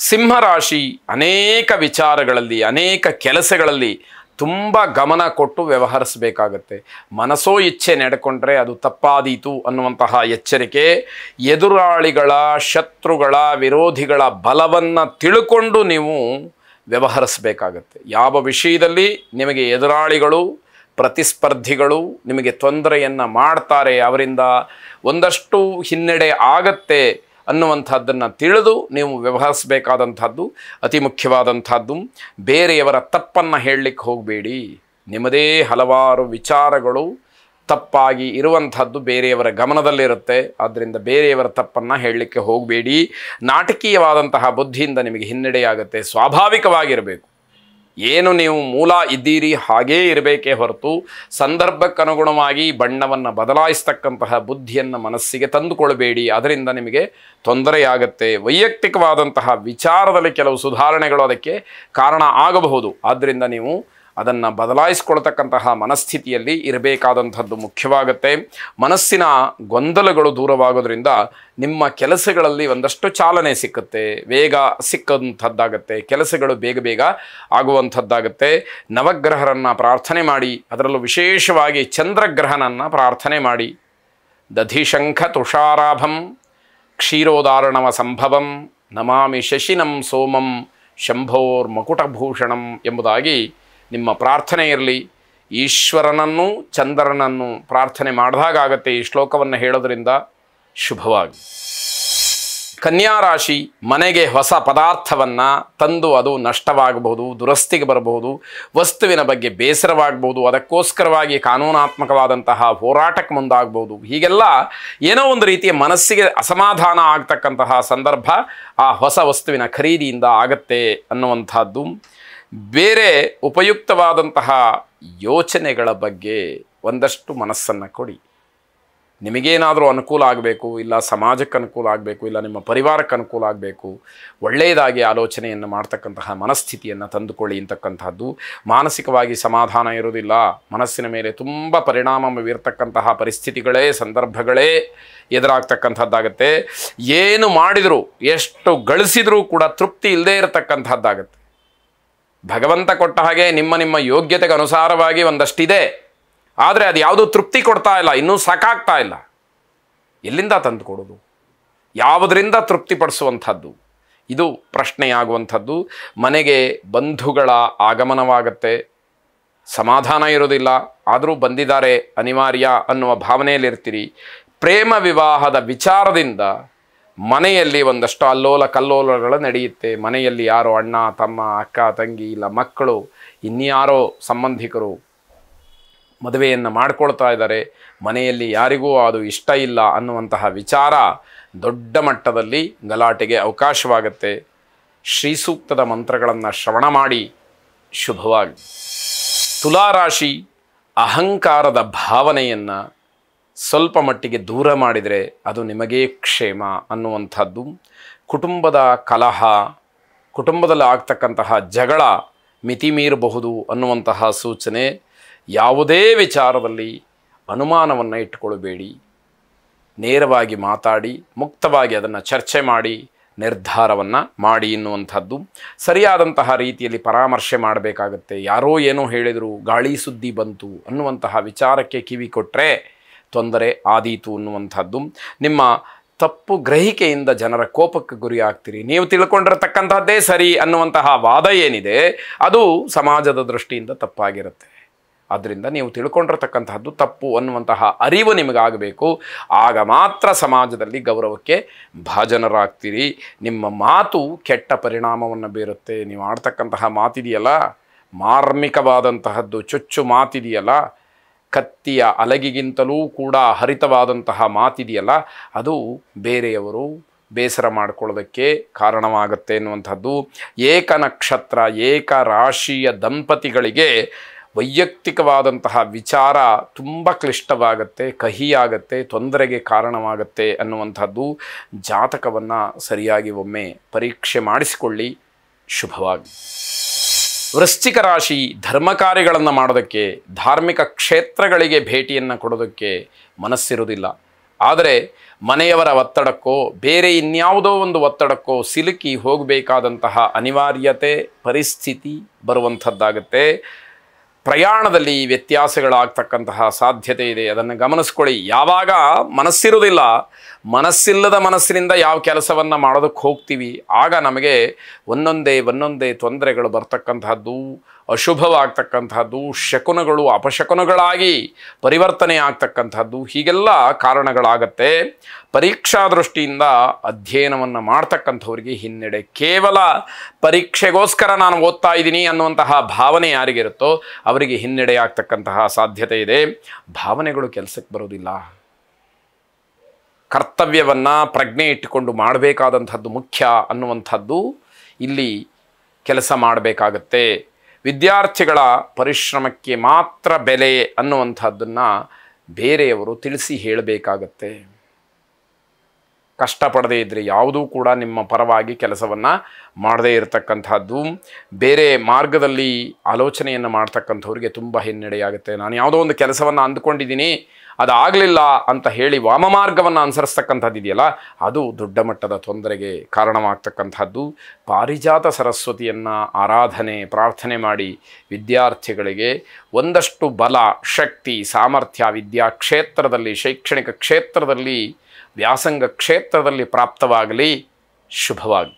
ಸಿಂಹರಾಶಿ ಅನೇಕ ವಿಚಾರಗಳಲ್ಲಿ, ಅನೇಕ ಕೆಲಸಗಳಲ್ಲಿ ತುಂಬ ಗಮನ ಕೊಟ್ಟು ವ್ಯವಹರಿಸಬೇಕಾಗತ್ತೆ. ಮನಸೋ ಇಚ್ಛೆ ನಡೆಕೊಂಡ್ರೆ ಅದು ತಪ್ಪಾದೀತು ಅನ್ನುವಂತಹ ಎಚ್ಚರಿಕೆ. ಎದುರಾಳಿಗಳ, ಶತ್ರುಗಳ, ವಿರೋಧಿಗಳ ಬಲವನ್ನು ತಿಳ್ಕೊಂಡು ನೀವು ವ್ಯವಹರಿಸಬೇಕಾಗತ್ತೆ. ಯಾವ ವಿಷಯದಲ್ಲಿ ನಿಮಗೆ ಎದುರಾಳಿಗಳು, ಪ್ರತಿಸ್ಪರ್ಧಿಗಳು ನಿಮಗೆ ತೊಂದರೆಯನ್ನು ಮಾಡ್ತಾರೆ, ಅವರಿಂದ ಒಂದಷ್ಟು ಹಿನ್ನಡೆ ಆಗತ್ತೆ ಅನ್ನುವಂಥದ್ದನ್ನು ತಿಳಿದು ನೀವು ವ್ಯವಹರಿಸಬೇಕಾದಂಥದ್ದು ಅತಿ ಮುಖ್ಯವಾದಂಥದ್ದು. ಬೇರೆಯವರ ತಪ್ಪನ್ನು ಹೇಳಲಿಕ್ಕೆ ಹೋಗಬೇಡಿ. ನಿಮ್ಮದೇ ಹಲವಾರು ವಿಚಾರಗಳು ತಪ್ಪಾಗಿ ಇರುವಂಥದ್ದು ಬೇರೆಯವರ ಗಮನದಲ್ಲಿರುತ್ತೆ. ಆದ್ದರಿಂದ ಬೇರೆಯವರ ತಪ್ಪನ್ನು ಹೇಳಲಿಕ್ಕೆ ಹೋಗಬೇಡಿ. ನಾಟಕೀಯವಾದಂತಹ ಬುದ್ಧಿಯಿಂದ ನಿಮಗೆ ಹಿನ್ನಡೆಯಾಗುತ್ತೆ. ಸ್ವಾಭಾವಿಕವಾಗಿರಬೇಕು. ಏನು ನೀವು ಮೂಲ ಇದ್ದೀರಿ ಹಾಗೇ ಇರಬೇಕೇ ಹೊರತು ಸಂದರ್ಭಕ್ಕನುಗುಣವಾಗಿ ಬಣ್ಣವನ್ನು ಬದಲಾಯಿಸ್ತಕ್ಕಂತಹ ಬುದ್ಧಿಯನ್ನು ಮನಸ್ಸಿಗೆ ತಂದುಕೊಳ್ಬೇಡಿ. ಅದರಿಂದ ನಿಮಗೆ ತೊಂದರೆಯಾಗತ್ತೆ. ವೈಯಕ್ತಿಕವಾದಂತಹ ವಿಚಾರದಲ್ಲಿ ಕೆಲವು ಸುಧಾರಣೆಗಳು ಅದಕ್ಕೆ ಕಾರಣ ಆಗಬಹುದು. ಆದ್ದರಿಂದ ನೀವು ಅದನ್ನು ಬದಲಾಯಿಸ್ಕೊಳ್ತಕ್ಕಂತಹ ಮನಸ್ಥಿತಿಯಲ್ಲಿ ಇರಬೇಕಾದಂಥದ್ದು ಮುಖ್ಯವಾಗುತ್ತೆ. ಮನಸ್ಸಿನ ಗೊಂದಲಗಳು ದೂರವಾಗೋದ್ರಿಂದ ನಿಮ್ಮ ಕೆಲಸಗಳಲ್ಲಿ ಒಂದಷ್ಟು ಚಾಲನೆ ಸಿಕ್ಕುತ್ತೆ, ವೇಗ ಸಿಕ್ಕಂಥದ್ದಾಗತ್ತೆ, ಕೆಲಸಗಳು ಬೇಗ ಬೇಗ ಆಗುವಂಥದ್ದಾಗತ್ತೆ. ನವಗ್ರಹರನ್ನು ಪ್ರಾರ್ಥನೆ ಮಾಡಿ, ಅದರಲ್ಲೂ ವಿಶೇಷವಾಗಿ ಚಂದ್ರಗ್ರಹನನ್ನು ಪ್ರಾರ್ಥನೆ ಮಾಡಿ. ದಧಿಶಂಖ ತುಷಾರಾಭಂ ಕ್ಷೀರೋದಾರಣವ ಸಂಭವಂ ನಮಾಮಿ ಶಶಿನಂ ಸೋಮಂ ಶಂಭೋರ್ ಮಕುಟಭೂಷಣಂ ಎಂಬುದಾಗಿ ನಿಮ್ಮ ಪ್ರಾರ್ಥನೆ ಇರಲಿ. ಈಶ್ವರನನ್ನು ಚಂದ್ರನನ್ನು ಪ್ರಾರ್ಥನೆ ಮಾಡಿದಾಗತ್ತೆ. ಈ ಶ್ಲೋಕವನ್ನು ಹೇಳೋದ್ರಿಂದ ಶುಭವಾಗಿ. ಕನ್ಯಾ ರಾಶಿ ಮನೆಗೆ ಹೊಸ ಪದಾರ್ಥವನ್ನು ತಂದು ಅದು ನಷ್ಟವಾಗಬಹುದು, ದುರಸ್ತಿಗೆ ಬರಬಹುದು, ವಸ್ತುವಿನ ಬಗ್ಗೆ ಬೇಸರವಾಗಬಹುದು, ಅದಕ್ಕೋಸ್ಕರವಾಗಿ ಕಾನೂನಾತ್ಮಕವಾದಂತಹ ಹೋರಾಟಕ್ಕೆ ಮುಂದಾಗಬಹುದು. ಹೀಗೆಲ್ಲ ಏನೋ ಒಂದು ರೀತಿಯ ಮನಸ್ಸಿಗೆ ಅಸಮಾಧಾನ ಆಗ್ತಕ್ಕಂತಹ ಸಂದರ್ಭ ಆ ಹೊಸ ವಸ್ತುವಿನ ಖರೀದಿಯಿಂದ ಆಗತ್ತೆ ಅನ್ನುವಂಥದ್ದು. ಬೇರೆ ಉಪಯುಕ್ತವಾದಂತಹ ಯೋಚನೆಗಳ ಬಗ್ಗೆ ಒಂದಷ್ಟು ಮನಸ್ಸನ್ನು ಕೊಡಿ. ನಿಮಗೇನಾದರೂ ಅನುಕೂಲ ಆಗಬೇಕು, ಇಲ್ಲ ಸಮಾಜಕ್ಕೆ ಅನುಕೂಲ ಆಗಬೇಕು, ಇಲ್ಲ ನಿಮ್ಮ ಪರಿವಾರಕ್ಕೆ ಅನುಕೂಲ ಆಗಬೇಕು, ಒಳ್ಳೆಯದಾಗಿ ಆಲೋಚನೆಯನ್ನು ಮಾಡ್ತಕ್ಕಂತಹ ಮನಸ್ಥಿತಿಯನ್ನು ತಂದುಕೊಳ್ಳಿ ಅಂತಕ್ಕಂಥದ್ದು. ಮಾನಸಿಕವಾಗಿ ಸಮಾಧಾನ ಇರೋದಿಲ್ಲ. ಮನಸ್ಸಿನ ಮೇಲೆ ತುಂಬ ಪರಿಣಾಮ ಬೀರ್ತಕ್ಕಂತಹ ಪರಿಸ್ಥಿತಿಗಳೇ, ಸಂದರ್ಭಗಳೇ ಎದುರಾಗ್ತಕ್ಕಂಥದ್ದಾಗತ್ತೆ. ಏನು ಮಾಡಿದರೂ, ಎಷ್ಟು ಗಳಿಸಿದರೂ ಕೂಡ ತೃಪ್ತಿ ಇಲ್ಲದೇ ಇರತಕ್ಕಂಥದ್ದಾಗತ್ತೆ. ಭಗವಂತ ಕೊಟ್ಟ ಹಾಗೆ ನಿಮ್ಮ ನಿಮ್ಮ ಯೋಗ್ಯತೆಗೆ ಅನುಸಾರವಾಗಿ ಒಂದಷ್ಟಿದೆ, ಆದರೆ ಅದು ಯಾವುದೂ ತೃಪ್ತಿ ಕೊಡ್ತಾ ಇಲ್ಲ, ಇನ್ನೂ ಸಾಕಾಗ್ತಾ ಇಲ್ಲ. ಎಲ್ಲಿಂದ ತಂದು ಕೊಡೋದು? ಯಾವುದರಿಂದ ತೃಪ್ತಿಪಡಿಸುವಂಥದ್ದು? ಇದು ಪ್ರಶ್ನೆಯಾಗುವಂಥದ್ದು. ಮನೆಗೆ ಬಂಧುಗಳ ಆಗಮನವಾಗತ್ತೆ. ಸಮಾಧಾನ ಇರೋದಿಲ್ಲ, ಆದರೂ ಬಂದಿದ್ದಾರೆ ಅನಿವಾರ್ಯ ಅನ್ನುವ ಭಾವನೆಯಲ್ಲಿರ್ತೀರಿ. ಪ್ರೇಮ ವಿವಾಹದ ವಿಚಾರದಿಂದ ಮನೆಯಲ್ಲಿ ಒಂದಷ್ಟು ಅಲ್ಲೋಲ ಕಲ್ಲೋಲಗಳು ನಡೆಯುತ್ತೆ. ಮನೆಯಲ್ಲಿ ಯಾರೋ ಅಣ್ಣ, ತಮ್ಮ, ಅಕ್ಕ, ತಂಗಿ, ಇಲ್ಲ ಮಕ್ಕಳು, ಇನ್ಯಾರೋ ಸಂಬಂಧಿಕರು ಮದುವೆಯನ್ನು ಮಾಡ್ಕೊಳ್ತಾ ಇದ್ದಾರೆ. ಮನೆಯಲ್ಲಿ ಯಾರಿಗೂ ಅದು ಇಷ್ಟ ಇಲ್ಲ ಅನ್ನುವಂತಹ ವಿಚಾರ ದೊಡ್ಡ ಮಟ್ಟದಲ್ಲಿ ಗಲಾಟೆಗೆ ಅವಕಾಶವಾಗುತ್ತೆ. ಶ್ರೀ ಸೂಕ್ತದ ಮಂತ್ರಗಳನ್ನು ಶ್ರವಣ ಮಾಡಿ ಶುಭವಾಗಿ. ತುಲಾರಾಶಿ ಅಹಂಕಾರದ ಭಾವನೆಯನ್ನು ಸ್ವಲ್ಪ ಮಟ್ಟಿಗೆ ದೂರ ಮಾಡಿದರೆ ಅದು ನಿಮಗೇ ಕ್ಷೇಮ ಅನ್ನುವಂಥದ್ದು. ಕುಟುಂಬದ ಕಲಹ, ಕುಟುಂಬದಲ್ಲಿ ಆಗ್ತಕ್ಕಂತಹ ಜಗಳ ಮಿತಿ ಮೀರಬಹುದು ಅನ್ನುವಂತಹ ಸೂಚನೆ. ಯಾವುದೇ ವಿಚಾರದಲ್ಲಿ ಅನುಮಾನವನ್ನು ಇಟ್ಟುಕೊಳ್ಳಬೇಡಿ. ನೇರವಾಗಿ ಮಾತಾಡಿ, ಮುಕ್ತವಾಗಿ ಅದನ್ನು ಚರ್ಚೆ ಮಾಡಿ ನಿರ್ಧಾರವನ್ನು ಮಾಡಿ ಎನ್ನುವಂಥದ್ದು. ಸರಿಯಾದಂತಹ ರೀತಿಯಲ್ಲಿ ಪರಾಮರ್ಶೆ ಮಾಡಬೇಕಾಗತ್ತೆ. ಯಾರೋ ಏನೋ ಹೇಳಿದರು, ಗಾಳಿ ಸುದ್ದಿ ಬಂತು ಅನ್ನುವಂತಹ ವಿಚಾರಕ್ಕೆ ಕಿವಿ ಕೊಟ್ಟರೆ ತೊಂದರೆ ಆದೀತು ಅನ್ನುವಂಥದ್ದು. ನಿಮ್ಮ ತಪ್ಪು ಗ್ರಹಿಕೆಯಿಂದ ಜನರ ಕೋಪಕ್ಕೆ ಗುರಿ ಆಗ್ತೀರಿ. ನೀವು ತಿಳ್ಕೊಂಡಿರತಕ್ಕಂಥದ್ದೇ ಸರಿ ಅನ್ನುವಂತಹ ವಾದ ಏನಿದೆ ಅದು ಸಮಾಜದ ದೃಷ್ಟಿಯಿಂದ ತಪ್ಪಾಗಿರುತ್ತೆ. ಆದ್ದರಿಂದ ನೀವು ತಿಳ್ಕೊಂಡಿರತಕ್ಕಂತಹದ್ದು ತಪ್ಪು ಅನ್ನುವಂತಹ ಅರಿವು ನಿಮಗಾಗಬೇಕು. ಆಗ ಮಾತ್ರ ಸಮಾಜದಲ್ಲಿ ಗೌರವಕ್ಕೆ ಭಾಜನರಾಗ್ತೀರಿ. ನಿಮ್ಮ ಮಾತು ಕೆಟ್ಟ ಪರಿಣಾಮವನ್ನು ಬೀರುತ್ತೆ. ನೀವು ಆಡ್ತಕ್ಕಂತಹ ಮಾತಿದೆಯಲ್ಲ, ಮಾರ್ಮಿಕವಾದಂತಹದ್ದು, ಚುಚ್ಚು ಮಾತಿದೆಯಲ್ಲ, ಕತ್ತಿಯ ಅಲಗಿಗಿಂತಲೂ ಕೂಡ ಹರಿತವಾದಂತಹ ಮಾತಿದೆಯಲ್ಲ, ಅದು ಬೇರೆಯವರು ಬೇಸರ ಮಾಡಿಕೊಳ್ಳೋದಕ್ಕೆ ಕಾರಣವಾಗುತ್ತೆ ಎನ್ನುವಂಥದ್ದು. ಏಕ ನಕ್ಷತ್ರ, ಏಕ ರಾಶಿಯ ದಂಪತಿಗಳಿಗೆ ವೈಯಕ್ತಿಕವಾದಂತಹ ವಿಚಾರ ತುಂಬ ಕ್ಲಿಷ್ಟವಾಗುತ್ತೆ, ಕಹಿಯಾಗತ್ತೆ, ತೊಂದರೆಗೆ ಕಾರಣವಾಗುತ್ತೆ ಅನ್ನುವಂಥದ್ದು. ಜಾತಕವನ್ನು ಸರಿಯಾಗಿ ಒಮ್ಮೆ ಪರೀಕ್ಷೆ ಮಾಡಿಸಿಕೊಳ್ಳಿ. ಶುಭವಾಗಿ. ವೃಶ್ಚಿಕ ರಾಶಿ ಧರ್ಮ ಕಾರ್ಯಗಳನ್ನು ಮಾಡೋದಕ್ಕೆ, ಧಾರ್ಮಿಕ ಕ್ಷೇತ್ರಗಳಿಗೆ ಭೇಟಿಯನ್ನು ಕೊಡೋದಕ್ಕೆ ಮನಸ್ಸಿರುವುದಿಲ್ಲ. ಆದರೆ ಮನೆಯವರ ಒತ್ತಡಕ್ಕೋ ಬೇರೆ ಇನ್ಯಾವುದೋ ಒಂದು ಒತ್ತಡಕ್ಕೋ ಸಿಲುಕಿ ಹೋಗಬೇಕಾದಂತಹ ಅನಿವಾರ್ಯತೆ ಪರಿಸ್ಥಿತಿ ಬರುವಂಥದ್ದಾಗುತ್ತೆ. ಪ್ರಯಾಣದಲ್ಲಿ ವ್ಯತ್ಯಾಸಗಳಾಗ್ತಕ್ಕಂತಹ ಸಾಧ್ಯತೆ ಇದೆ. ಅದನ್ನು ಗಮನಿಸ್ಕೊಳ್ಳಿ. ಯಾವಾಗ ಮನಸ್ಸಿರುವುದಿಲ್ಲ, ಮನಸ್ಸಿಲ್ಲದ ಮನಸ್ಸಿನಿಂದ ಯಾವ ಕೆಲಸವನ್ನು ಮಾಡೋದಕ್ಕೆ ಹೋಗ್ತೀವಿ, ಆಗ ನಮಗೆ ಒಂದೊಂದೇ ತೊಂದರೆಗಳು ಬರ್ತಕ್ಕಂತಹದ್ದು, ಅಶುಭವಾಗ್ತಕ್ಕಂತಹದ್ದು, ಶಕುನಗಳು ಅಪಶಕುನಗಳಾಗಿ ಪರಿವರ್ತನೆ ಆಗ್ತಕ್ಕಂಥದ್ದು, ಹೀಗೆಲ್ಲ ಕಾರಣಗಳಾಗತ್ತೆ. ಪರೀಕ್ಷಾ ದೃಷ್ಟಿಯಿಂದ ಅಧ್ಯಯನವನ್ನು ಮಾಡ್ತಕ್ಕಂಥವ್ರಿಗೆ ಹಿನ್ನಡೆ. ಕೇವಲ ಪರೀಕ್ಷೆಗೋಸ್ಕರ ನಾನು ಓದ್ತಾ ಇದ್ದೀನಿ ಅನ್ನುವಂತಹ ಭಾವನೆ ಯಾರಿಗಿರುತ್ತೋ ಅವರಿಗೆ ಹಿನ್ನಡೆ ಆಗ್ತಕ್ಕಂತಹ ಸಾಧ್ಯತೆ ಇದೆ. ಭಾವನೆಗಳು ಕೆಲಸಕ್ಕೆ ಬರೋದಿಲ್ಲ. ಕರ್ತವ್ಯವನ್ನು ಪ್ರಜ್ಞೆ ಇಟ್ಟುಕೊಂಡು ಮಾಡಬೇಕಾದಂಥದ್ದು ಮುಖ್ಯ ಅನ್ನುವಂಥದ್ದು ಇಲ್ಲಿ ಕೆಲಸ ಮಾಡಬೇಕಾಗತ್ತೆ. ವಿದ್ಯಾರ್ಥಿಗಳ ಪರಿಶ್ರಮಕ್ಕೆ ಮಾತ್ರ ಬೆಲೆ ಅನ್ನುವಂಥದ್ದನ್ನು ಬೇರೆಯವರು ತಿಳಿಸಿ ಹೇಳಬೇಕಾಗತ್ತೆ. ಕಷ್ಟಪಡದೇ ಇದ್ದರೆ ಯಾವುದೂ ಕೂಡ ನಿಮ್ಮ ಪರವಾಗಿ ಕೆಲಸವನ್ನು ಮಾಡದೇ ಇರತಕ್ಕಂಥದ್ದು. ಬೇರೆ ಮಾರ್ಗದಲ್ಲಿ ಆಲೋಚನೆಯನ್ನು ಮಾಡ್ತಕ್ಕಂಥವ್ರಿಗೆ ತುಂಬ ಹಿನ್ನಡೆಯಾಗುತ್ತೆ. ನಾನು ಯಾವುದೋ ಒಂದು ಕೆಲಸವನ್ನು ಅಂದ್ಕೊಂಡಿದ್ದೀನಿ, ಅದಾಗಲಿಲ್ಲ ಅಂತ ಹೇಳಿ ವಾಮಮಾರ್ಗವನ್ನು ಅನುಸರಿಸ್ತಕ್ಕಂಥದ್ದು ಇದೆಯಲ್ಲ, ಅದು ದೊಡ್ಡ ಮಟ್ಟದ ತೊಂದರೆಗೆ ಕಾರಣವಾಗ್ತಕ್ಕಂಥದ್ದು. ಪಾರಿಜಾತ ಸರಸ್ವತಿಯನ್ನು ಆರಾಧನೆ ಪ್ರಾರ್ಥನೆ ಮಾಡಿ ವಿದ್ಯಾರ್ಥಿಗಳಿಗೆ ಒಂದಷ್ಟು ಬಲ, ಶಕ್ತಿ, ಸಾಮರ್ಥ್ಯ ವಿದ್ಯಾ ಕ್ಷೇತ್ರದಲ್ಲಿ, ಶೈಕ್ಷಣಿಕ ಕ್ಷೇತ್ರದಲ್ಲಿ, ವ್ಯಾಸಂಗ ಕ್ಷೇತ್ರದಲ್ಲಿ ಪ್ರಾಪ್ತವಾಗಲಿ. ಶುಭವಾಗಲಿ.